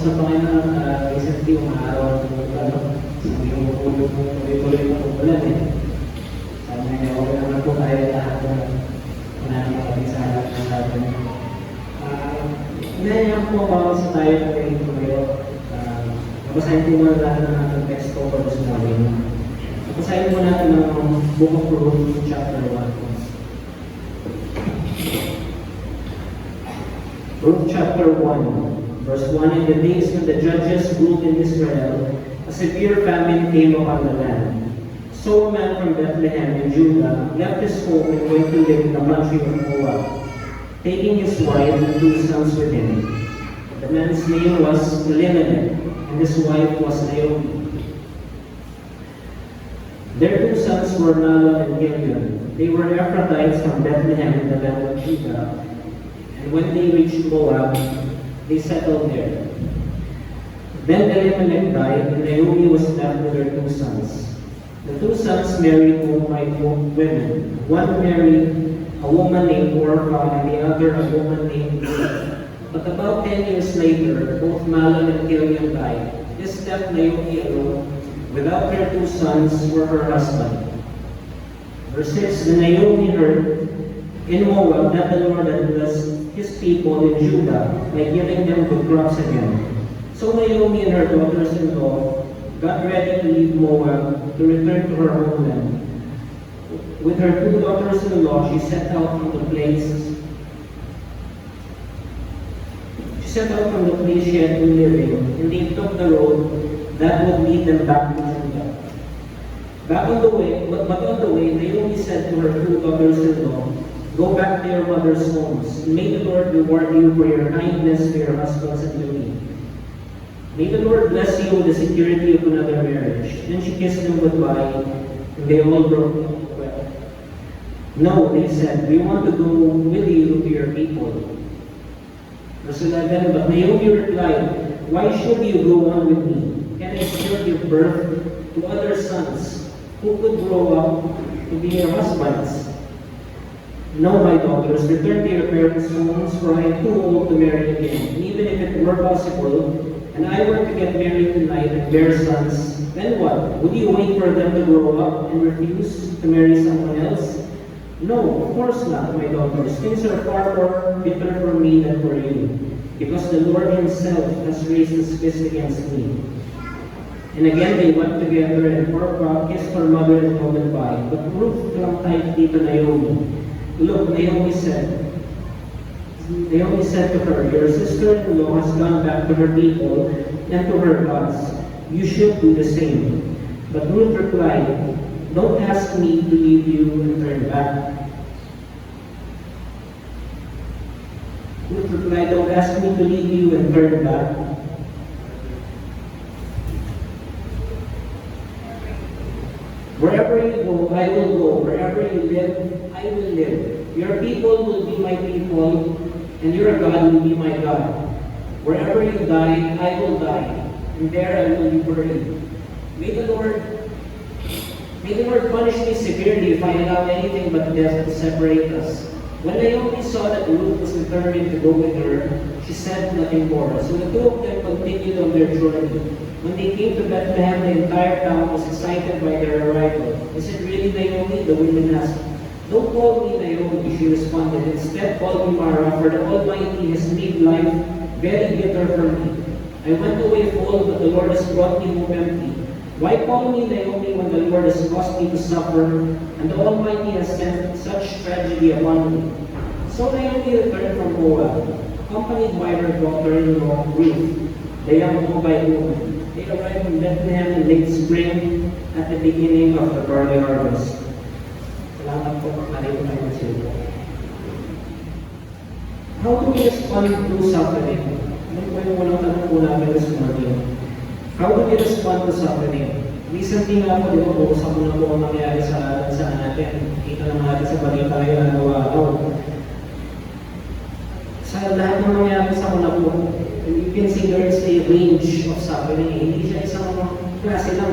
sa Panginoon, recently, umaraw sabi yung tuloy-tuloy na umulan eh. Sabi nga, okay naman po tayo lahat na pinanakapagin sa harap ng sabi. Inayahan po ako sa tayo na kayo tumayo. Babasahin po muna natin ang ating text po for this morning. Babasahin po natin ang Book of Ruth, chapter 1. Ruth chapter 1, verse 1. In the days when the judges ruled in Israel, a severe famine came upon the land. So a man from Bethlehem in Judah left his home and went to live in the country of Moab, taking his wife and 2 sons with him. The man's name was Elimelech, and his wife was Naomi. Their 2 sons were Nala and Gilead. They were Ephrathites from Bethlehem in the land of Judah. And when they reached Moab, they settled there. Then Elimelech died, and Naomi was left with her 2 sons. The 2 sons married Moabite women. One married a woman named Orpah, and the other a woman named Ruth. But about 10 years later, both Mahlon and Chilion died. This left Naomi alone, without her 2 sons or her husband. Verse 6, when Naomi heard in Moab that the Lord had blessed his people in Judah by giving them good crops again. So Naomi and her daughters-in-law got ready to leave Moab to return to her homeland. With her 2 daughters-in-law, she set out from the place she had been living, and they took the road that would lead them back to Judah. But on the way, Naomi said to her 2 daughters-in-law, "Go back to your mother's homes, and may the Lord reward you for your kindness to your husbands and to me. May the Lord bless you with the security of another marriage." Then she kissed them goodbye, and they all broke into well. "No," they said, "we want to go with you to your people." Verse 11, but Naomi replied, "Why should you go on with me? Can I still give birth to other sons who could grow up to be your husbands? No, my daughters, return to your parents' homes, for I am too old to marry again. And even if it were possible, and I were to get married tonight and bear sons, then what? Would you wait for them to grow up and refuse to marry someone else? No, of course not, my daughters. Things are far more bitter for me than for you, because the Lord himself has raised his fist against me." And again they went together, and Orpah kissed her mother-in-law goodbye. But Ruth clung tightly to Naomi. "Look," Naomi said to her, "your sister-in-law has gone back to her people and to her gods. You should do the same." But Ruth replied, "Don't ask me to leave you and turn back." Ruth replied, "Don't ask me to leave you and turn back. Wherever you go, I will go. Wherever you live, I will live. Your people will be my people, and your God will be my God. Wherever you die, I will die, and there I will be buried. May the Lord punish me severely if I allow anything but death to separate us." When Naomi saw that Ruth was determined to go with her, she said nothing more. So the 2 of them continued on their journey. When they came to Bethlehem, the entire town was excited by their arrival. "Is it really Naomi?" the women asked. "Don't call me Naomi," she responded. "Instead, call me Mara, for the Almighty has made life very bitter for me. I went away full, but the Lord has brought me home empty. Why call me Naomi when the Lord has caused me to suffer, and the Almighty has sent such tragedy upon me?" So Naomi returned from Moab, accompanied by her daughter-in-law Ruth, the young Moabite woman. They arrived in Bethlehem in late spring at the beginning of the barley harvest. Salamat po, marito tayo sila. How do we respond to suffering? Ano po yung walang tanong po namin this morning? How do we respond to suffering? Recently nga po, di ba, bukusan ko na po ang nangyari sa natin. Kita naman natin sa balita yung araw-araw. Sa lahat ng nangyari sa una po, you can see there is a range of suffering. Hindi siya isang klase lang.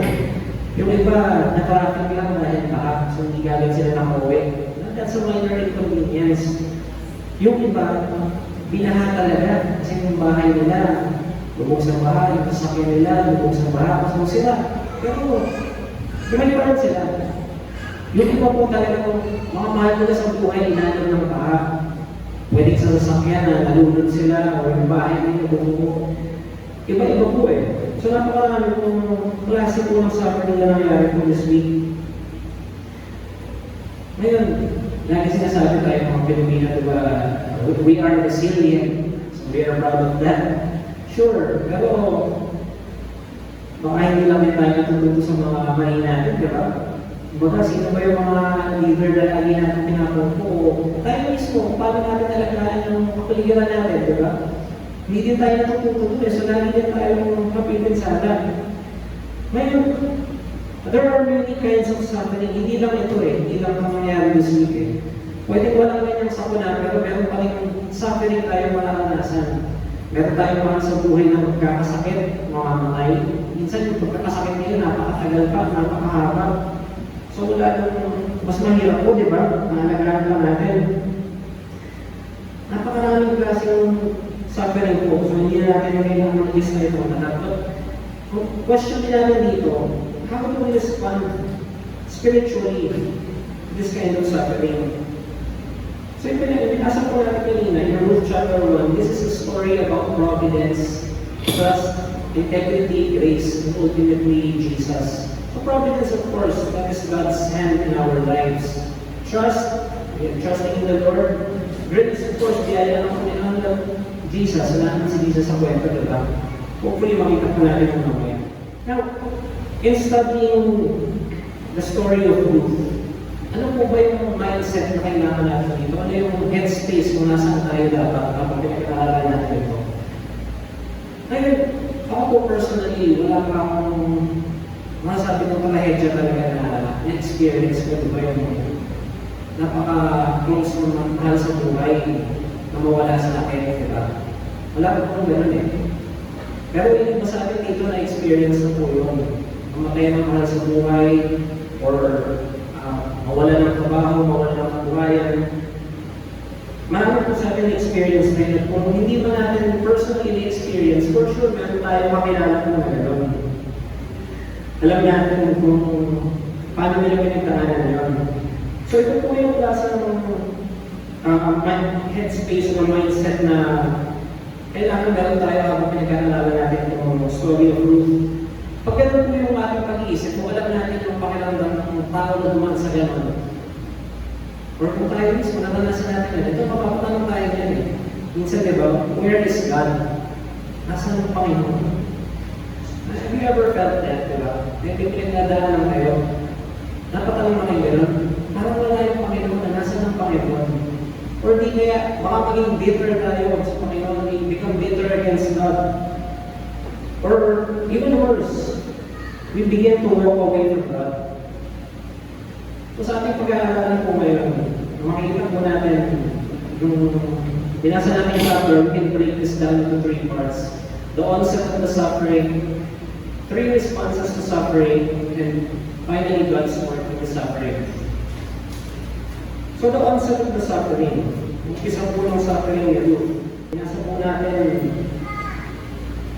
Yung iba, na-traffic lang dahil baka, so hindi galing sila nakauwi. That's a minor inconvenience. Yung iba, binaha talaga kasi yung bahay nila lubog sa baha, yung sasakyan nila, lubog sa baha, pasok sila. Pero, kumali pa rin sila. Yung iba po talaga, mga mahal nila sa buhay, inanong ng baha. Pwedeng sa sasakyan na nalunod sila, o yung bahay nila, bumubo. Iba-iba po eh. So, napakarami pong klase po ng suffering na nangyari po this week. Ngayon, lagi sinasabi tayo mga Pilipino, diba, we are resilient, so we are proud of that. Sure, pero baka hindi lang tayo natututo sa mga mali natin, diba? Baka sino ba yung mga leader na lagi natin pinapunto? Tayo mismo, paano natin alagaan yung kapaligiran natin, diba? Hindi din tayo natututo eh, so lagi din tayo mapipinsala. Ngayon, there are many kinds of suffering. Hindi lang ito eh, hindi lang nangyayari this week eh. Pwede walang ganyang sakuna, pero meron pa rin suffering tayo mararanasan. Meron tayong mga sa buhay na magkakasakit, mamamatay. Minsan yung pagkakasakit nila, napakatagal pa, napakahaba. So wala nung mas mahirap po, di ba? Nalagaan pa natin. Napakaraming klaseng suffering po. So hindi natin yung ilang mag-list na ito na dapat. Question din natin dito, how do we respond spiritually to this kind of suffering? So pinasa po natin kanina, in Ruth chapter 1, this is a story about providence, trust, integrity, grace, and ultimately Jesus. So providence, of course, that is God's hand in our lives. Trust, trusting in the Lord. Grace, of course, biyaya ng Panginoon ng Jesus. Wala naman si Jesus sa kwento, diba? Hopefully, makita po natin yung mamaya. Now, in studying the story of Ruth, ano po ba yung mindset na kailangan natin dito? Ano yung headspace kung nasaan tayo dapat kapag pinag-aaralan natin ito? Ngayon, ako po personally, wala pa akong masasabi ng palahedya talaga na experience ko ba yung napaka-close ng mahal sa buhay na mawala sa akin, diba? Wala pa pong gano'n eh. Pero yung iba sa atin dito na experience na po yun. Mamatay ng mahal sa buhay, or mawala ng trabaho, mawala ng kabuhayan. Marami po sa atin experience na yun. Kung hindi ba natin personally experience, for sure meron tayo makilala po na gano'n. Alam natin kung paano nila pinagdaanan yun. So ito po yung klase ng headspace or mindset na kailangan meron tayo habang pinag-aaralan natin yung story of Ruth. Pag gano'n po yung ating pag-iisip, kung alam natin yung pakiramdam ng tao na dumaan sa gano'n, or kung tayo mismo, naranasan natin yan, ito mapapatanong tayo yan eh. Minsan, di ba, where is God? Nasaan ang Panginoon? Have you ever felt that, di ba? May pinagdadaanan kayo, napatanong na kayo gano'n, parang wala yung Panginoon na nasaan ang Panginoon? Or di kaya, baka maging bitter tayo sa Panginoon, become bitter against God. Or even worse, we begin to walk away from God. So sa ating pag-aaralan po ngayon, makikita po natin yung binasa natin yung chapter, we can break this down into 3 parts. The onset of the suffering, 3 responses to suffering, and finally God's work in the suffering. So the onset of the suffering, isa po ng suffering ni Ruth. Binasa po natin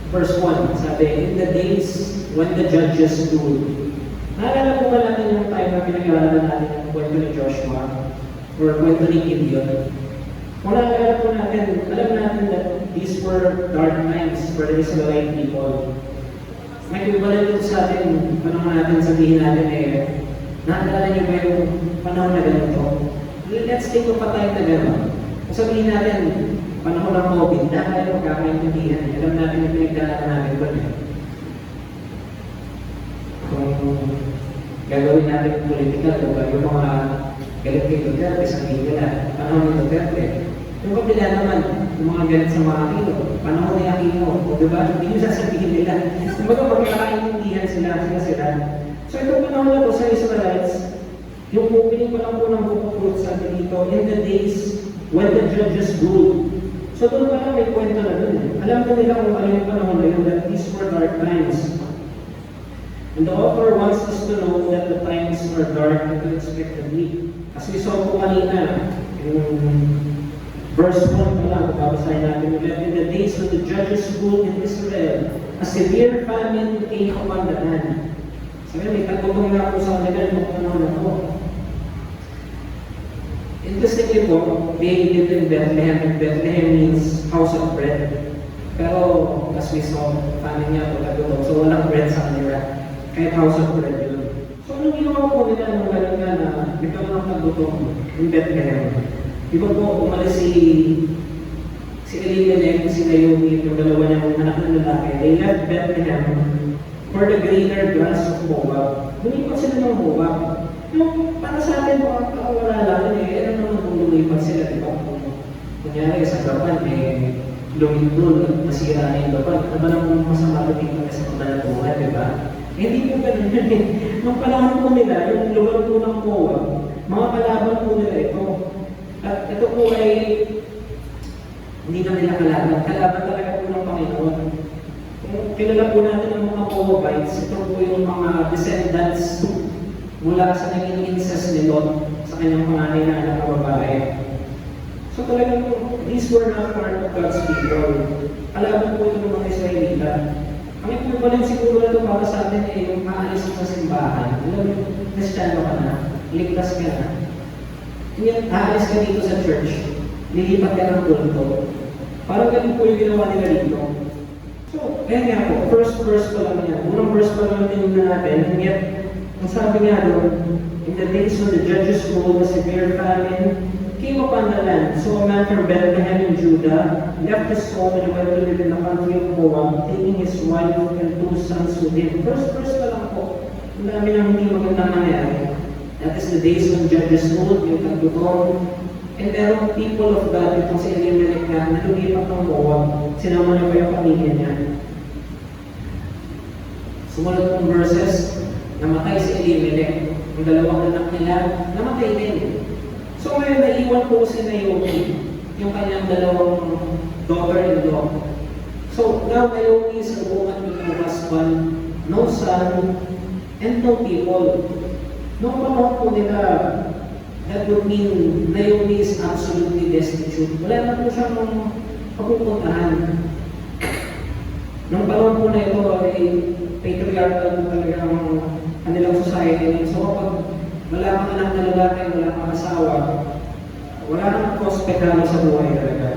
verse 1, sabi, in the days when the judges ruled. Naalala po ba natin yung time na pinag-aaralan natin yung kwento ni Joshua or kwento ni Gideon? Kung naalala po natin, alam natin that these were dark times for the Israelite people. May ibalala po sa atin, panahon natin sabihin natin naalala niyo ba yung panahon na ganito? Let's take a time na gano'n. Kung sabihin natin, panahon ng COVID, na tayo magkakaintindihan. Alam natin yung pinagdaanan natin doon. Kung gagawin natin yung political, diba? Yung mga galit kay Duterte, sabihin nila, panahon ni Duterte. Yung kabila naman, yung mga galit sa mga Aquino, panahon ni Aquino, o diba? Hindi nyo sasabihin nila. Kumbaga magkakaintindihan sila. So itong panahon na to sa Israelites, yung opening pa lang po ng book of Ruth sa dito, in the days when the judges ruled. So doon pa lang may kwento na doon. Alam na nila kung ano yung panahon na yun, that these were dark times. And the author wants us to know that the times are dark unexpectedly. As we saw po kanina, yung Verse 1 pa lang, babasahin natin ulit. In the days when the judges ruled in Israel, a severe famine came upon the land. Sabi, may tagutong nga po sa kanila nung panahon na po. Interestingly po, they lived in Bethlehem, and Bethlehem means house of bread. Pero, as we saw, famine nga po tagutong, so walang bread sa kanila. Kahit house of bread yun. So, anong ginawa po nila nung gano'n nga na nagkaroon ng tagutong in Bethlehem? Iba po, umalis si Elimelech, si Naomi, yung dalawa niyang anak ng lalaki. They left Bethlehem for the greener grass of Moab. Lumipat sila ng Moab. Yung para sa atin, wala lang ano naman kung lumipat sila, di ba? Kunyari, sa Japan, lumindol, masira na yung Japan. Ano ba nang masama dito sa paglalatuhan, di ba? Hindi po ganun yun. Nung panahon po nila, yung lugar po ng Moab, mga kalaban po nila ito. At ito po ay hindi na nila kalaban. Kalaban talaga po ng Panginoon. Kung kilala po natin ang mga Moabites, ito po yung mga descendants mula sa naging incest ni Lot sa kanyang panganay na anak na babae. So talagang these were not part of God's people. Kalaban po ito ng mga Israelita. Ang equivalent siguro na ito para sa atin ay yung maalis sa simbahan. Alam mo, Kristiyano ka na, ligtas ka na. Ngayon, aalis ka dito sa church, lilipat ka ng kulto. Parang ganun po yung ginawa nila dito. So, kaya nga po, first verse pa lang yan. Unang verse pa lang tinignan natin. And yet, ang sabi nga doon, in the days when the judges ruled, a severe famine came upon the land. So a man from Bethlehem in Judah left his home and went to live in the country of Moab, taking his wife and 2 sons with him. First verse pa lang po, ang dami nang hindi magandang nangyari. That is the days when judges ruled, yung tagtutong. And merong people of God, itong si Elimelech na lumipat ng Moab, sinama niya pa yung pamilya niya. Sumunod ng verses, namatay si Elimelech, ang dalawang anak nila, namatay din. So ngayon, naiwan po si Naomi, yung kanyang dalawang daughter-in-law. So now Naomi is a woman with no husband, no son, and no people. Noong panahon po nila, that would mean Naomi is absolutely destitute. Wala na po siyang papupuntahan. Noong panahon po na ito ay patriarchal po talaga ang kanilang society. So kapag wala kang anak na lalaki, wala kang asawa, wala kang prospect sa buhay talaga.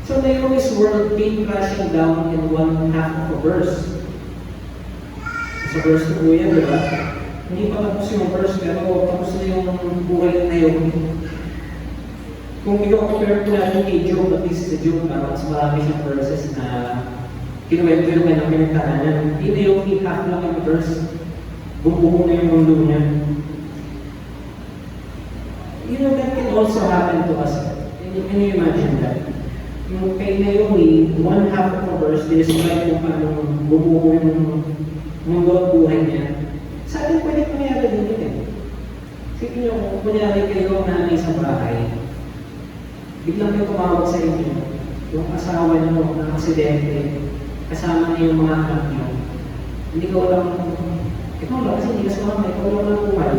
So Naomi's world came crashing down in one half of a verse. Sa verse 2 po yan, di ba? Hindi pa tapos yung verse, pero tapos na yung buhay ng Naomi. Kung i-compare po natin kay Job, at least sa Job, mas marami siyang verses na kinuwento yung kanyang pinagtahanan. Hindi Naomi, half lang yung verse. Bumubuo na yung mundo niya. You know, that can also happen to us. Can you imagine that? Yung kay Naomi, one half of a verse, describe kung paano bumubuo yung mundo at buhay niya. Sa atin pwede mangyari din yun eh. Sige nyo, kung kunyari kayo nanay sa bahay, biglang kayo tumawag sa inyo, yung asawa nyo na aksidente, kasama niyo yung mga anak nyo. Hindi ko lang, ikaw lang kasi hindi ka sumama, ikaw lang ang buhay.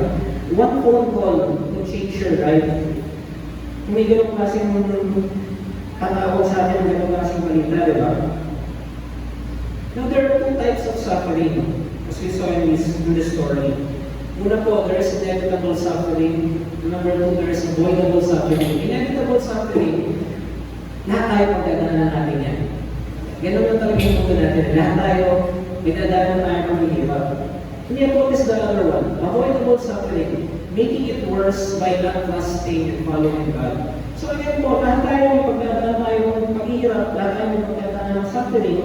One phone call will change your life. Kung may ganun klaseng tatawag sa atin, ganun klaseng balita, di ba? Now, there are 2 types of suffering, as we saw in this story. Una po, there is inevitable suffering. Number 2, there is avoidable suffering. Inevitable suffering, lahat tayo pagdadaanan natin yan. Ganun lang talaga yung mundo natin. Lahat tayo, pinadaanan tayo ng mahirap. And yet, what is the other one? Avoidable suffering, making it worse by not trusting and following God. So again po, lahat tayo pagdadaanan tayo ng paghihirap, lahat tayo pagdadaanan ng suffering.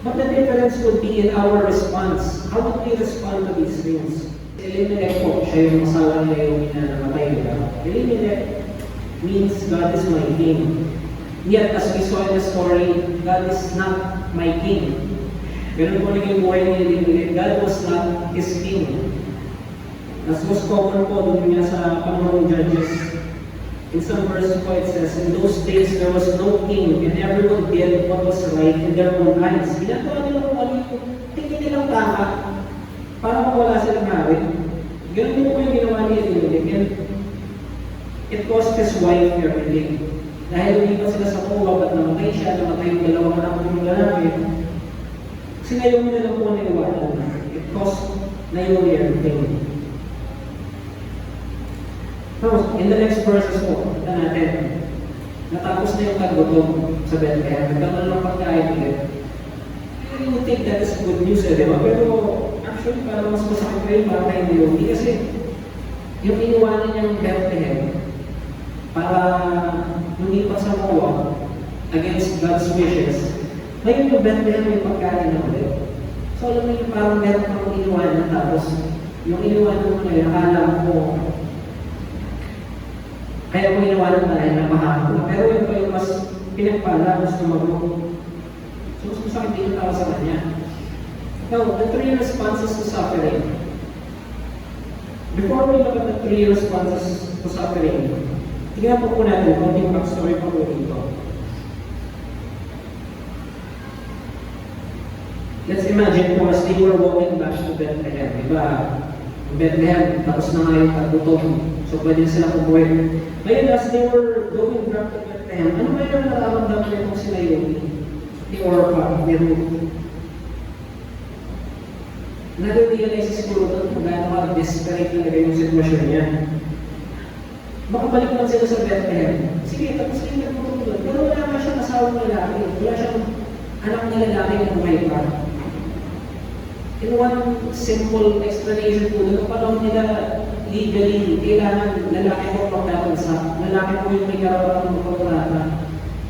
But the difference would be in our response. How would we respond to these things? Elimelech po, siya yung asawa nila yung namatay nila. Elimelech means God is my king. Yet, as we saw in the story, God is not my king. Ganun po naging buhay ni Elimelech. God was not his king. As was common po doon nga sa panahon ng Judges. In some verses po it says, in those days there was no king, and everyone did what was right in their own eyes. Ginagawa nila kung ano yung tingin nilang tama para mawala silang hari. Ganun din po yung ginawa ni Elimelech. It cost his wife everything. Dahil lumipat sila sa Moab at namatay siya, namatay yung dalawang anak ng lalaki. Kasi Naomi na lang po na iwanan. It cost Naomi everything. Tapos, in the next verses po, tignan natin. Natapos na yung tagutong sa Bethlehem. Nagkaroon ng pagkain ulit. You would think that is good news, di ba? Pero actually, parang mas masakit pa yun para kay Naomi. Kasi yung iniwanan niyang Bethlehem para lumipat sa Moab against God's wishes, ngayon yung Bethlehem may pagkain na ulit. So alam mo yung parang meron kang iniwanan tapos yung iniwanan mo ngayon, akala mo kaya mo iniwanan tayo na mahal. Pero yun pa yung mas pinagpala, mas lumabog. So mas masakit din yung tao sa kanya. Now, the three responses to suffering. Before we look at the three responses to suffering, tingnan po natin kung yung backstory pa po dito. Let's imagine kung as they were walking back to Bethlehem. Diba? Bethlehem, tapos na nga yung tagutong. So pwede sila kumuwi. Ngayon, as they were going back to Bethlehem, ano ba yung nararamdaman nitong si Naomi? Ni Orpah, ni Ruth? Nare-realize siguro doon kung gaano ka-desperate talaga yung sitwasyon niya. Makabalik lang sila sa Bethlehem. Sige, tapos yung nagtutulog. Pero wala nga siyang asawang lalaki. Wala siyang anak na lalaki na buhay pa. In one simple explanation po, nung panahon nila legally, kailangan lalaki po magtatansa. Lalaki po yung may karapatan ng pagkarata.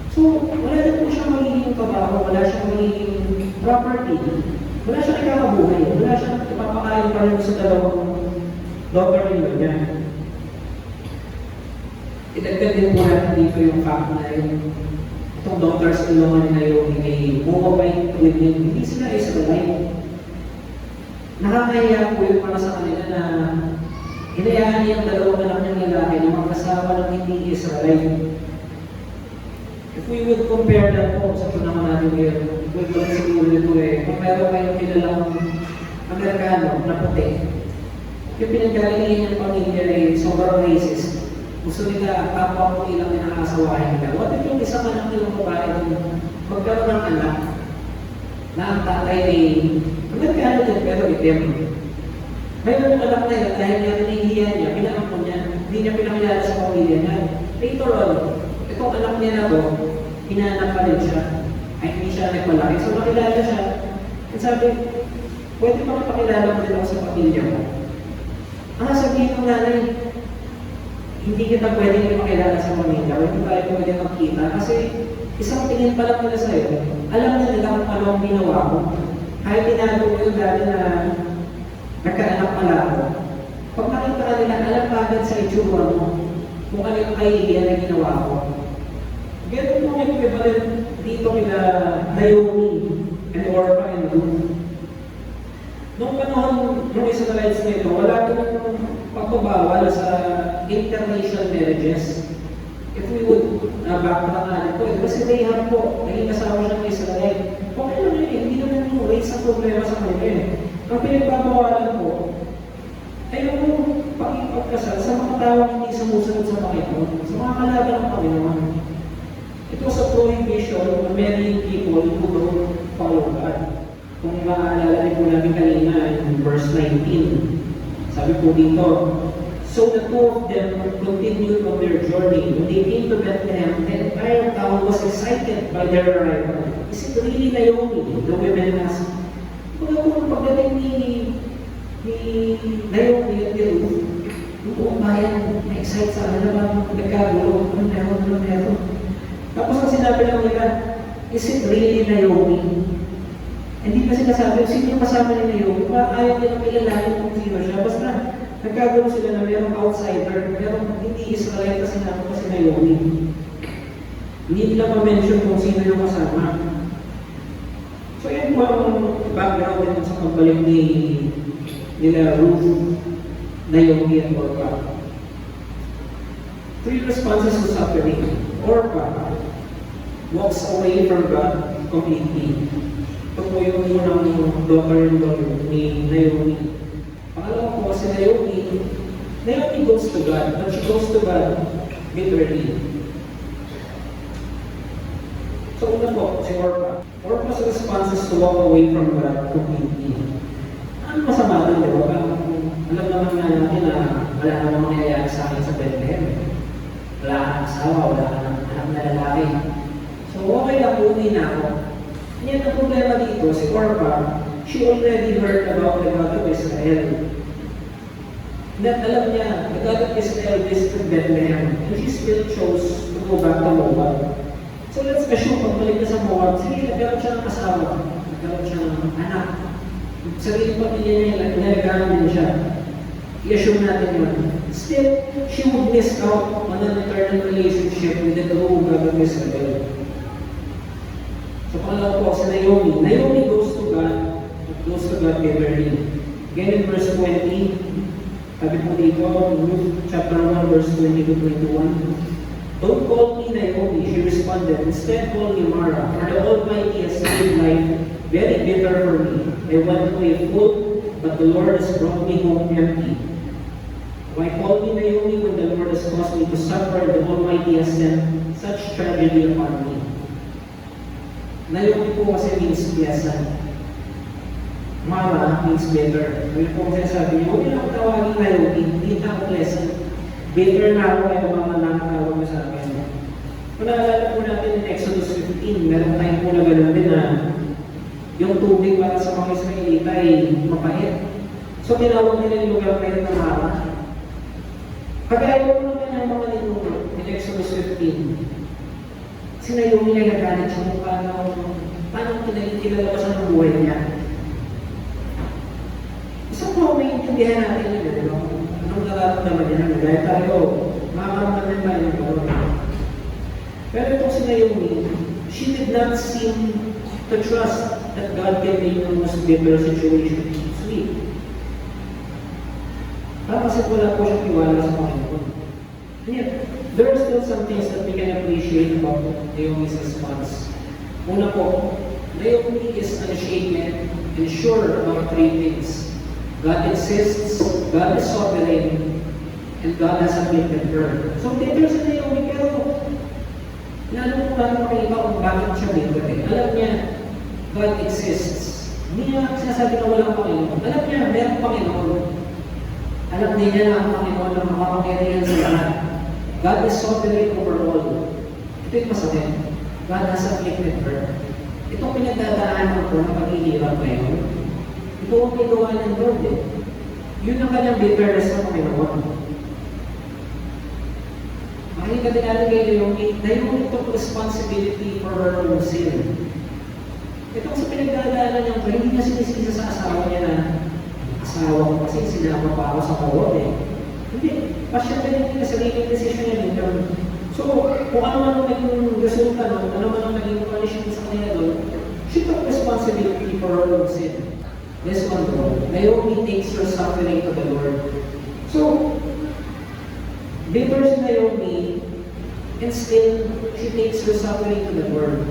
So, wala na po siyang magiging trabaho, wala siyang magiging property. Wala siyang ikakabuhay. Wala siyang ipapakain pa rin sa dalawang daughter-in-law niya. Idagdag din po natin dito yung fact na itong daughters-in-law ni Naomi ay Moabite women. Hindi sila Israelite. Nakakahiya po yung para sa kanila na hinayaan niya ang dalawang anak niyang lalaki na magkasama ng hindi Israelite. If we would compare that po sa panahon natin ngayon, we would siguro dito kung meron kayong kilalang Amerikano na puti, yung pinagalingan niyang pamilya ay sobrang racist. Gusto nila kapwa mo ilang pinakasawahin nila. What if yung isang anak nilang babae magkaroon ng anak na ang tatay ay Amerikano din pero itim. Ngayon yung anak na yun, dahil nga nahihiya niya, pinakampon niya, hindi niya pinakilala sa pamilya niya. Later on, itong anak niya na to, hinahanap pa rin siya. Ay hindi siya nagmalaki. So makilala siya. At sabi, pwede pa makapakilala mo din ako sa pamilya mo. Sabihin ng nanay, hindi kita pwedeng makilala sa pamilya, hindi tayo pwede magkita. Kasi isang tingin pa lang nila sa'yo, alam na nila kung ano ang ginawa ko. Kahit tinago ko yung dati na nagkaanak pala ako. Pag nakita ka nila, alam pa agad sa itsura mo kung ano yung kahihiyan na ginawa ko. Ganun mo yung equivalent dito kila Naomi and Orpah and Ruth. Noong panahon ng Israelites na ito, wala itong pagbabawal sa interracial marriages. If we would backtrack natin po, kasi Rahab po, naging kasama siya ng Israel. Okay lang yun, hindi naman yung race ang problema sa kanila. Ang pinagbabawalan po, ay yung pakipagkasal sa mga tawang hindi sumusunod sa Panginoon, sa mga kalaban ng Panginoon. It was a prohibition of marrying people who don't follow God. Kung maaalala rin po namin kanina in verse 19, sabi po dito, so the two of them continued on their journey. When they came to Bethlehem, the entire town was excited by their arrival. Is it really Naomi? The women asked. Kung pagdating ni Naomi at ni Ruth, yung buong bayan na-excite sa ano ba, nagkagulo, ano meron. Tapos ang sinabi lang nila, is it really Naomi? Hindi pa sinasabi, sino yung kasama ni Naomi? Ayaw nilang kilalanin kung sino siya. Basta nagkagulo sila na mayroong outsider, mayroong hindi Israelite kasi naman kasi Naomi. Hindi nila ma-mention kung sino yung kasama. So yan po ang background din sa pagbalik nila Ruth, Naomi at Orpah. Three responses to suffering. Orpah walks away from God completely. Ito po yung unang daughter-in-law ni Naomi. Pangalawa po si Naomi goes to God. When she goes to God, bitterly. So una po, si Orpah. Orpah's response is to walk away from God completely. Ano masama doon, di ba? Alam naman nga natin na wala namang mangyayari sa akin sa Bethlehem. Wala ka ng asawa, wala ka ng anak na lalaki. So okay lang, uwi na ako. Yan ang problema dito, si Orpah, she already heard about the God of Israel. That alam niya, the God of Israel visited Bethlehem, and she still chose to go back to Moab. So let's assume, pagbalik na sa Moab, sige, nagkaroon siya ng asawa, nagkaroon siya ng anak. Sarili pamilya niya, nalagaan din siya. I-assume natin yun. Still, she would miss out on an eternal relationship with the true God of Israel. So pangalawa po, si Naomi. Naomi goes to God bitterly. Again in verse 20, sabi po dito, Luke chapter 1, verse 20 to 21. Don't call me Naomi, she responded. Instead, call me Mara, for the Almighty has made life very bitter for me. I went away full, but the Lord has brought me home empty. Why call me Naomi when the Lord has caused me to suffer and the Almighty has sent such tragedy upon me? Naomi po kasi means pleasant. Mara means bitter. Ngayon po kasi sabi niya, huwag niyo ako tawagin Naomi, hindi na ako pleasant. Bitter na ako kaya mamanakawag mo sa akin. Kung naalala po natin in Exodus 15, meron tayong po na gano'n din na yung tubig para sa mga Israelita ay mapait. So tinawag nila yung lugar na yun na Mara. Kagaya po naman ng mga ninuno in Exodus 15. Kasi Naomi na nagalit siya kung paano kinalabasan ang buhay niya. Isang po may intindihan natin yun, di ba? Anong nararamdaman niya? Dahil tayo, makaramdaman ba yung gawin? Pero itong si Naomi, she did not seem to trust that God can make the most bitter situation sweet. Kasi wala po siyang tiwala sa Panginoon. And yet, there are still some things that we can appreciate about Naomi's response. Una po, Naomi is unshaken and sure about three things. God exists, God is sovereign, and God has afflicted her. So, bitter si Naomi, pero lalo po natin makikita kung bakit siya bitter. Alam niya, God exists. Hindi niya sinasabi na walang Panginoon. Alam niya, mayroong Panginoon. Alam niya na ang Panginoon na makapangyarihan sa lahat. God is sovereign over all. Ito yung masakit. God has afflicted her. Itong pinagdadaanan ko ng paghihirap ngayon, ito ang ginagawa ng Lord eh. Yun ang kanyang bitterness sa Panginoon. Makikita din natin kay Naomi, Naomi took responsibility for her own sin. Itong sa pinagdadaanan niya, hindi niya sinisisa sa asawa niya na asawa ko kasi sinama pa ako sa kawag eh. Hindi. Pasya ka din na sariling decision niya din. So, kung ano man ang naging resulta nun, ano man ang naging punishment sa kanya doon, she took responsibility for her own sin. This one though, Naomi takes her suffering to the Lord. So, bitter si Naomi, and still, she takes her suffering to the Lord.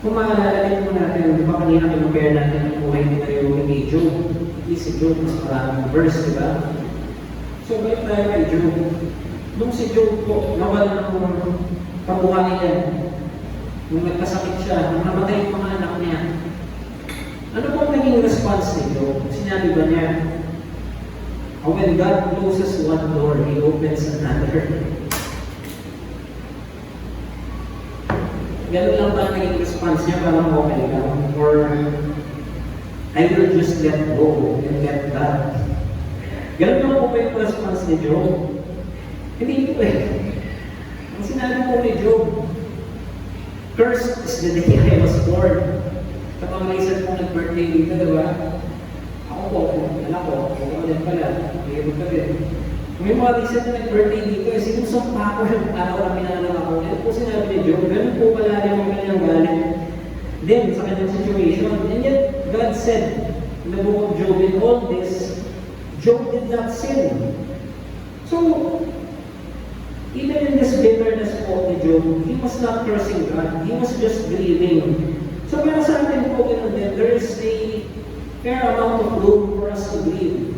Kung maalala din mo natin, di ba kanina kinupare natin ang buhay ni Naomi kay Job. Hindi si Job, mas maraming verse, di ba? So, balik tayo kay Job. Nung si Job po, nawala ng kabuhay niya. Nung nagkasakit siya, nung namatay yung mga anak niya. Ano po ang naging response ni Job? Sinabi ba niya, when God closes one door, He opens another. Ganun lang ba ang naging response niya? Parang okay lang. Or, I will just let go and let God. Ganun lang po ba yung response ni Job? Hindi po eh. Ang sinabi po ni Job, cursed is the day I was born. Kapag may isa pong nag-birthday dito, diba? Ako po, anak ko, ako din pala, mayroon ka din. Kung may mga recent na nag-birthday dito, sinusumpa ko yung araw na pinanganak ako. Yan po sinabi ni Job, ganun po pala yung kanyang galing din sa kanyang situation. And yet, God said in the book of Job, in all this, Job did not sin. So, even in this bitterness po ni Job, he was not cursing God. He was just grieving. So, para sa atin po, there is a fair amount of room for us to grieve.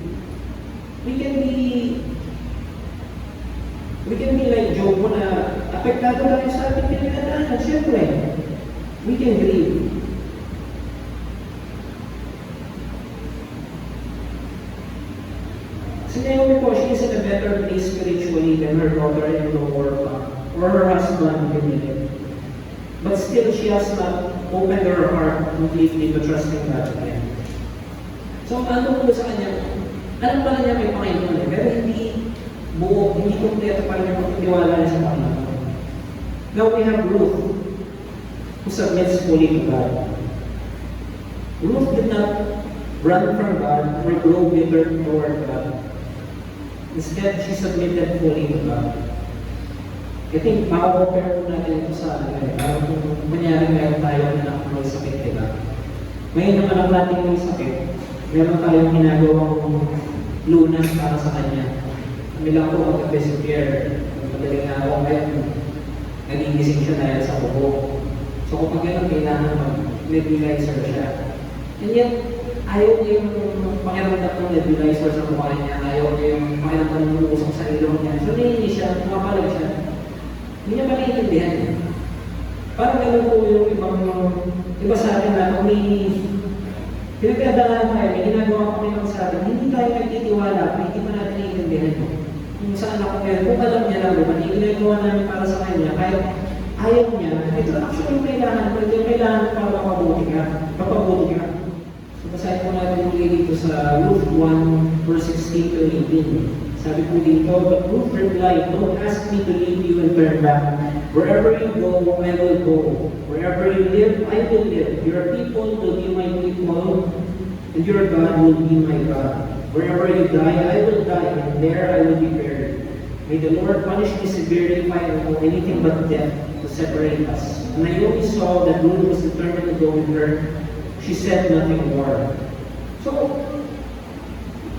We can can be like Job mo na apektado lang sa ating pinagdadaanan. Siyempre, we can grieve. Si Naomi po, she is in a better place spiritually than her daughter-in-law or her husband in. But still, she has not opened her heart completely to trusting God again. So, ano po sa kanya? Alam pala niya may Panginoon eh, pero hindi buo, hindi kompleto pa rin yung pagtitiwala niya sa Panginoon. Now we have Ruth, who submits fully to God. Ruth did not run from God or grow bitter toward God. Instead, she submitted fully to God. I think makakompare po natin ito sa parang kung kunyari meron tayo na may sakit, diba? Ngayon naman ang natin may sakit, meron tayong ginagawang lunas para sa kanya. Kami lang po mag-persevere. Madaling nga ako kahit nagigising siya dahil sa kubo. So kung gano'n, kailangan mag-nebulizer siya. And yet, ayaw niya yung pakiramdam ng nebulizer sa mukha niya. Ayaw niya yung pakiramdam ng usok sa ilong niya. So naiinis siya, pumapalag siya. Hindi niya pa naiintindihan. Parang gano'n po yung iba sa atin na pinagdadaanan tayo, may ginagawa pa rin sa atin, hindi tayo nagtitiwala, hindi pa natin naiintindihan mo. Kung saan ako meron, kung alam niya lang, diba, hindi ginagawa namin para sa kanya, kahit ayaw niya, ito actually kailangan ko, ito kailangan para mapabuti ka. So basahin po natin muli dito sa Ruth 1, verse 16 to 18. Sabi po dito, but Ruth replied, don't ask me to leave you and turn back. Wherever you go, I will go. Wherever you live, I will live. Your people will be my people, and your God will be my God. Wherever you die, I will die, and there I will be buried. May the Lord punish me severely if I know anything but death to separate us. When Naomi saw that Ruth was determined to go with her, she said nothing more. So,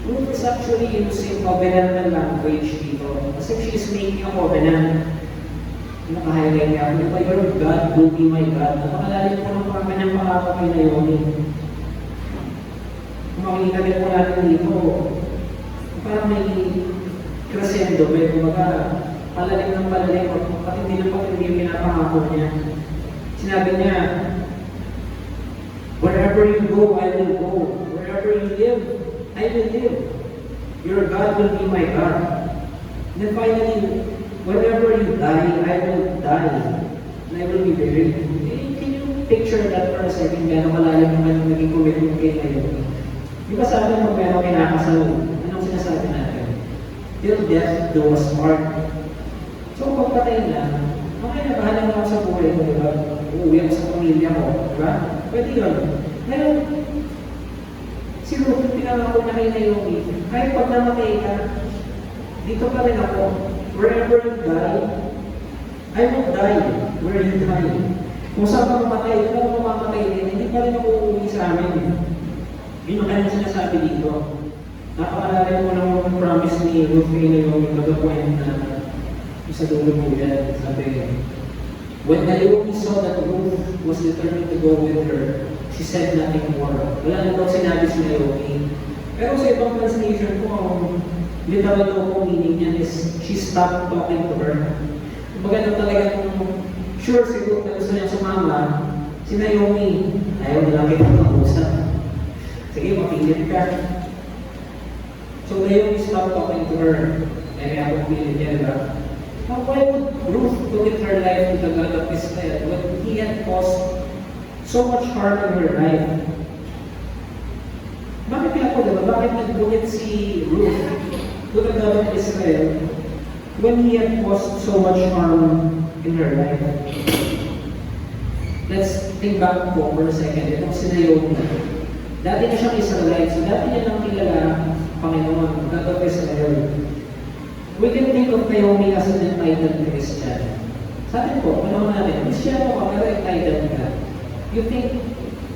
Ruth is actually using covenantal language dito. As if she is making a covenant. Nakahighlight niya, your God will be my God. Napakalalim po ng kanyang pangako kay Naomi. Kung makikita din po natin dito, parang may crescendo, may kumbaga, palalim ng palalim, patindi ng patindi yung pinapangako niya. Sinabi niya, wherever you go, I will go. Wherever you live, I will live. Your God will be my God. And then finally, whenever you die, I will die. And I will be buried. Can you picture that for a second? Gano'ng malalim naman yung naging commitment kay Naomi. Di ba sa atin kung meron kinakasal, anong sinasabi natin? Till death do us part. So pagpatay na, okay na, bahala na ako sa buhay ko, di ba? Uuwi ako sa pamilya ko, di ba? Pwede yun. Ngayon, si Ruth, pinangako na kay Naomi, kahit pag namatay ka, dito pa rin ako. Wherever you die, I will die where you die. Kung saan ka mamatay, kung ako mamamatay din, hindi pa rin ako uuwi sa amin. Yun ang kanyang sinasabi dito. Napakalalim mo ng promise ni Ruth kay Naomi to the point na sa dulo mo yan. Sabi, when Naomi saw that Ruth was determined to go with her, she said nothing more. Wala na daw sinabi si Naomi. Pero sa ibang translation po, ang literal po meaning niya is she stopped talking to her. Kumbaga na talagang sure siguro na gusto niya sumama, si Naomi, ayaw nilang kita mag-usap. Sige, mapilit ka. So Naomi stopped talking to her. Kaya ako pilit niya, diba? Now, why would Ruth commit her life to the God of Israel when he had caused so much harm in her life? Bakit kaya po, diba? Bakit nag-commit si Ruth to the God of Israel when he had caused so much harm in her life? Let's think back po for a second. Itong si Naomi. Dati na siyang Israelite, so dati niya lang kilala Panginoon, God of Israel. We can think of Naomi as an entitled Christian. Sa atin po, panahon natin, Christian mo ka, pero entitled ka. You think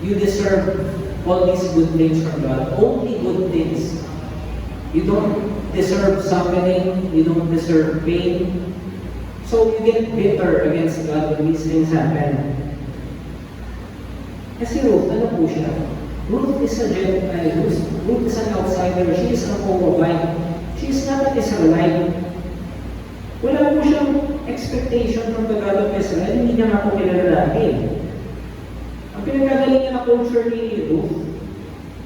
you deserve all these good things from God. Only good things. You don't deserve suffering. You don't deserve pain. So you get bitter against God when these things happen. Kasi Ruth, ano po siya? Ruth is a Gentile. Ruth is an outsider. She is a Moabite. She is not an Israelite. Wala po siyang expectation from the God of Israel, hindi niya nga po kinalalaki. Ang pinagkagaling niya na culture ni Ruth,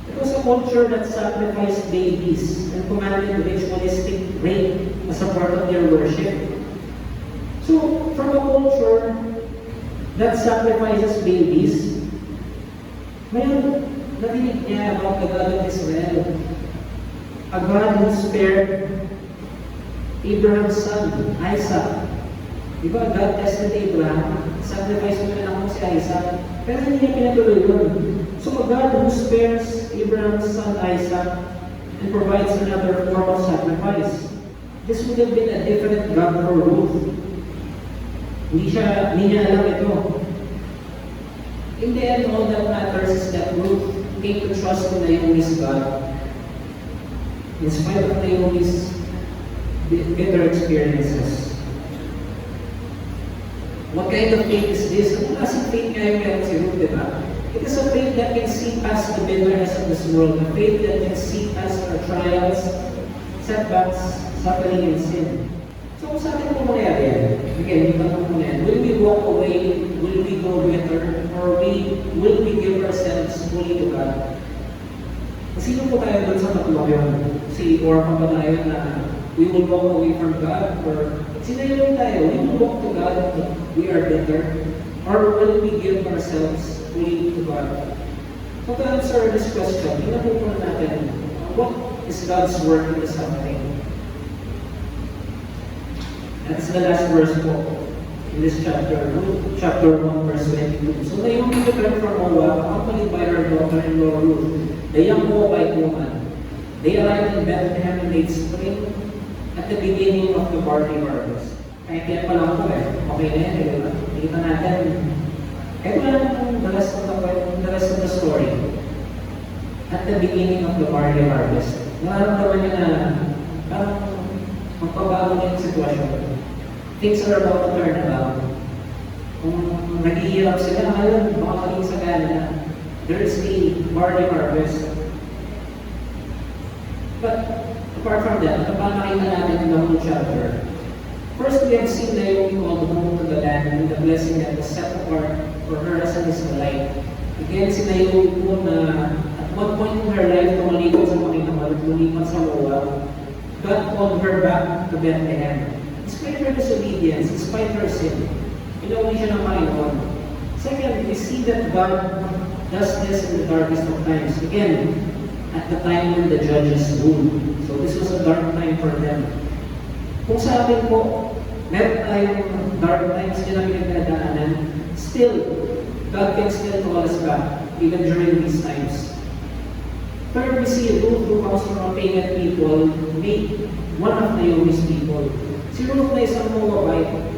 it was a culture that sacrificed babies and commanded ritualistic rape as a part of their worship. So, from a culture that sacrifices babies, ngayon, narinig niya about the God of Israel, a God who spared Abraham's son, Isaac. Diba, God tested Abraham, sacrifice mo na lang si Isaac, pero hindi niya pinatuloy yun. So a God who spares Abraham's son Isaac and provides another form of sacrifice. This would have been a different God for Ruth. Hindi niya alam ito. In the end, all that matters is that Ruth came to trust in Naomi's God. In spite of Naomi's bitter experiences. What kind of faith is this? Ano klaseng faith kaya meron si Ruth, diba? It is a faith that can see past the bitterness of this world. A faith that can see past our trials, setbacks, suffering, and sin. So kung sa atin po mangyari yan, again, yung tanong po yan, will we walk away, will we go bitter, or will we give ourselves fully to God? Sino po tayo doon sa tatlong yun? Or pa ba tayo na we will walk away from God, or sino yun tayo? We will walk to God, we are bitter, or will we give ourselves fully to God? So to answer this question, tingnan po natin, what is God's work in the suffering? That's the last verse po in this chapter, chapter 1, verse 22. So Naomi returned from Moab, accompanied by her daughter-in-law Ruth, the young Moabite woman. They arrived in Bethlehem in late spring, at the beginning of the barley harvest. Kahit yan pa lang po okay na yan, diba? Kita natin, ito lang the rest of the story. At the beginning of the barley harvest, nararamdaman niya na parang magpabago na yung sitwasyon. Things are about to turn around. Kung naghihirap sila, ngayon, baka maging sagana na. There is a barley harvest. But apart from that, ano pa nakita natin in the whole chapter? First, we have seen Naomi called home to the land and the blessing that was set apart for her as an Israelite. Again, si Naomi po na at one point in her life, tumalikod sa Panginoon, lumipat sa Moab, God called her back to Bethlehem. Despite her disobedience, despite her sin, pinauwi siya ng Panginoon. Second, we see that God does this in the darkest of times. Again, at the time when the judges ruled. So this was a dark time for them. Kung sa atin po, meron tayong dark times din na pinagdadaanan, still, God can still call us back, even during these times. Third, we see Ruth, who comes from a pagan people, made one of Naomi's people. Si Ruth na isang Moabite,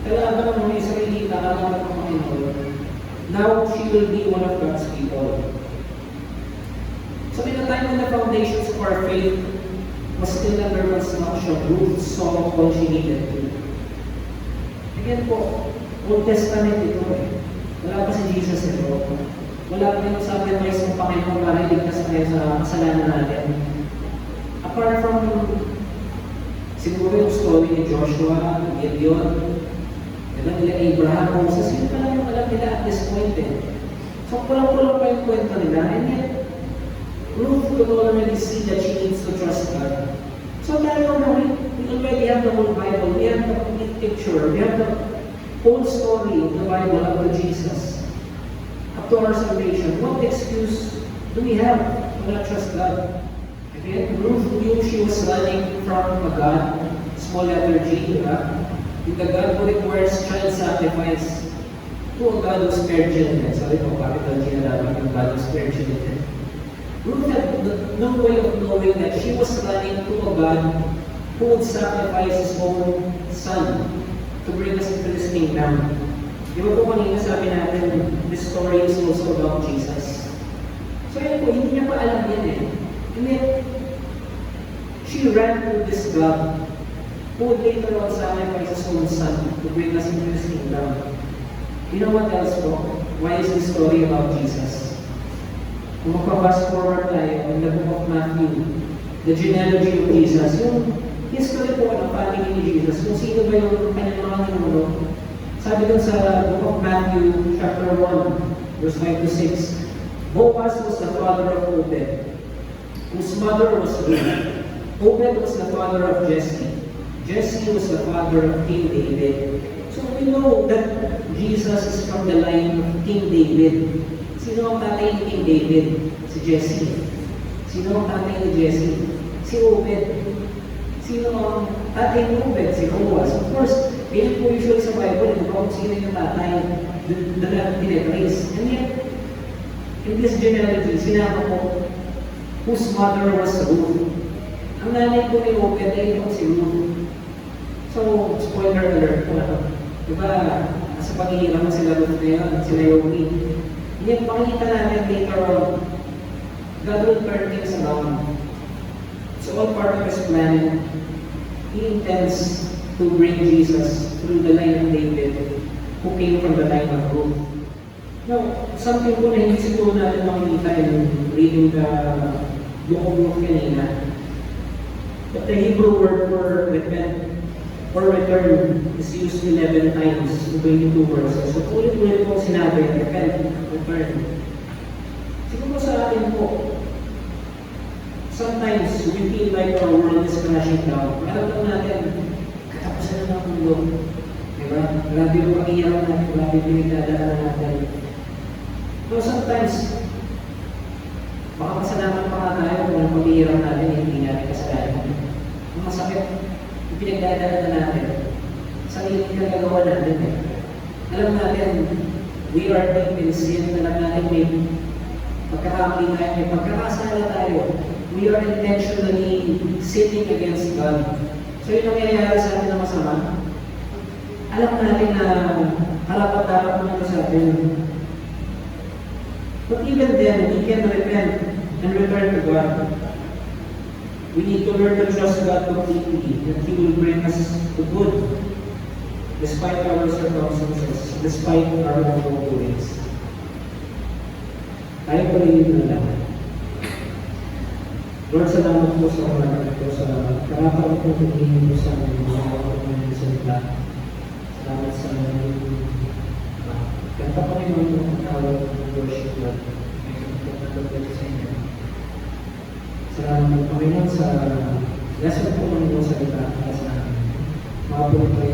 kalaban ng mga Israelita, kalaban ng Panginoon. Now, she will be one of God's people. So in the time when the foundations of our faith was still under construction, Ruth saw all she needed to. Again po, Old Testament ito Wala pa si Jesus ito. Wala pa yung sacrifice ng Panginoon para iligtas tayo sa kasalanan natin. Apart from siguro yung story ni Joshua, Gideon, nila Abraham, Moses, yun pa lang yung alam nila at this point So kulang-kulang pa yung kwento nila. And yet, Ruth could already see that she needs to trust God. So tayo na we already have the whole Bible. We have the complete picture. We have the whole story of the Bible up to Jesus. Up to our salvation. What excuse do we have to not trust God? Again, Ruth knew she was running from a God, small letter G, with a God who requires child sacrifice to a God who spared children. Sorry po, capital G na lang yung God who spared children. Ruth had no way of knowing that she was running to a God who would sacrifice His own Son to bring us into this kingdom. Di ba po kanina sabi natin, this story is also about Jesus. So yun po, hindi niya pa alam yan And then, she ran to this God who would later on sacrifice His own Son to bring us into this kingdom. You know what else po? Why is this story about Jesus? Kung magpa-fast forward tayo in the book of Matthew, the genealogy of Jesus, yung history po ng family ni Jesus, kung sino ba yung kanyang mga ninuno. Sabi dun sa book of Matthew, chapter 1, verse 5 to 6, Boaz was the father of Obed, whose mother was Ruth. Obed was the father of Jesse. Jesse was the father of King David. So we know that Jesus is from the line of King David. Sino ang tatay ni King David? Si Jesse. Sino ang tatay ni Jesse? Si Obed. Sino ang tatay ni Obed? Si Boaz. Of course, yun po usually sa Bible, hindi ko kung sino yung tatay. Doon natin tinitrace. And yet, in this genealogy, sinama ko, whose mother was Ruth. Ang nanay ko ni Obed ay itong si Ruth. So, spoiler alert po. Diba, sa pag-iirang sila Ruth ngayon, sila Yomi. Yet, makikita natin later on, God will turn things around. It's all part of His plan. He intends to bring Jesus through the line of David, who came from the line of Ruth. Now, something po na hindi siguro natin makikita in reading the book of Ruth kanina. But the Hebrew word for repent or return is used 11 times in 22 verses. So, ulit-ulit po sinabi, repent, return. Siguro sa atin po, sometimes we feel like our world is crashing down. Alam lang natin, katapusan na ng mundo. Diba? Grabe yung pag-iyaw natin, grabe yung pinagdadaan natin. So sometimes, baka masalamat pa nga tayo kung ang pag-iyaw natin, hindi natin kasalanan. Ang masakit, yung pinagdadaan natin, sarili yung nagagawa natin. Alam natin, we are deep in sin, alam natin may pagkakamali tayo, may pagkakasala tayo. We are intentionally sinning against God. So yung nangyayari sa atin na masama, alam natin na harapat-dapat naman sa atin. But even then, we can repent and return to God. We need to learn to trust God completely, that He will bring us to good, despite our circumstances, despite our wrongdoings. Tayo pa rin na lang. Lord, salamat po sa umaga ito, sa karapat po tumingin po sa mga kapatid sa salita. Salamat sa kanta pa rin ang tawag ng worship, Lord. May sa inyo. Salamat po Panginoon sa lesson po ng mga salita para sa amin. Mga po tayo